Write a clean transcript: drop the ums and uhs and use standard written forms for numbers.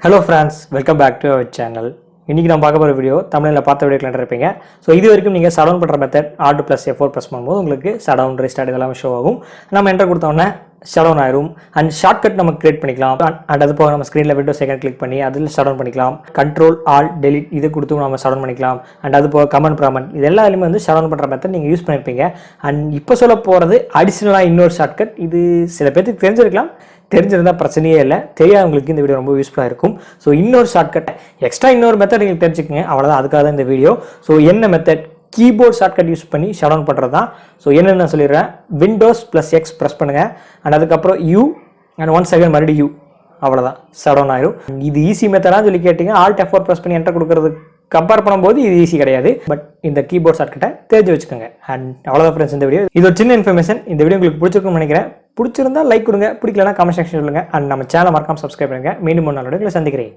Hello friends, welcome back to our channel. இன்னைக்கு நம்ம பார்க்க போற வீடியோ தமிழ்ல பார்த்த வீடியோல இருப்பீங்க. சோ இது வரைக்கும் நீங்க ஷட் பண்ற மெத்தட் Alt + F4 பிரஸ் பண்ணும்போது உங்களுக்கு ஷட் ரீஸ்டார்ட் இதெல்லாம் ஷோ ஆகும். நம்ம என்டர் கொடுத்த உடனே ஷட் ஆயிரும். அண்ட் ஷார்ட்கட் நம்ம கிரியேட் பண்ணிக்கலாம். அண்ட் அது போக நம்ம ஸ்கிரீன்ல விண்டோஸ் ஐகான் கிளிக் பண்ணி அதில் ஷட் பண்ணிக்கலாம். Ctrl Alt Delete இது கொடுத்து நம்ம ஷட் பண்ணிக்கலாம். அண்ட் அது போக கமெண்ட் ப்ராம்ப்ட் இது எல்லாமே வந்து ஷட் பண்ற மெத்தட் நீங்க யூஸ் பண்ணிருப்பீங்க. அண்ட் இப்போ சொல்ல போறது அடிஷனலா இன்னொரு ஷார்ட்கட். இது சில பேருக்கு தெரிஞ்சிருக்கலாம். தெரிஞ்சிருந்தா பிரச்சனையே இல்லை, தெரியாதவங்களுக்கு இந்த வீடியோ ரொம்ப யூஸ்ஃபுல்லாக இருக்கும். ஸோ இன்னொரு ஷார்ட்கட் எக்ஸ்ட்ரா இன்னொரு மெத்தட் நீங்கள் தெரிஞ்சுக்கங்க, அவ்வளோதான். அதுக்காக தான் இந்த வீடியோ. ஸோ என்ன மெத்தட்? கீபோர்ட் ஷார்ட்கட் யூஸ் பண்ணி ஷட் டவுன் பண்ணுறது தான். ஸோ என்னென்னு நான் சொல்லிடுறேன். Windows + X ப்ரெஸ் பண்ணுங்கள். அண்ட் அதுக்கப்புறம் U அண்ட் ஒன்ஸ் அகைன் மறுபடியும் U, அவ்வளோதான், ஷட் டவுன் ஆயிரும். இது ஈஸி மெத்தடாக சொல்லி கேட்டிங்க. Alt F4 ப்ரெஸ் பண்ணி என்டர் கொடுக்குறது கம்பேர் பண்ணும்போது இது ஈஸி கிடையாது. பட் இந்த கீபோர்ட் ஷார்ட்கட்டை தெரிஞ்சு வச்சுக்கோங்க. அண்ட் அவ்வளோதான் ஃப்ரெண்ட்ஸ் இந்த வீடியோ. இது ஒரு சின்ன இன்ஃபர்மேஷன். இந்த வீடியோ உங்களுக்கு பிடிச்சிருக்கும்னு நினைக்கிறேன். பிடிச்சிருந்தா லைக் கொடுங்க, பிடிக்கலனா கமெண்ட் செக்ஷன் சொல்லுங்க. அண்ட் நம்ம சேனலை மறக்காம சப்ஸ்கிரைப் பண்ணுங்க. மீண்டும் ஒரு நாள் வீடியோல சந்திக்கிறேன்.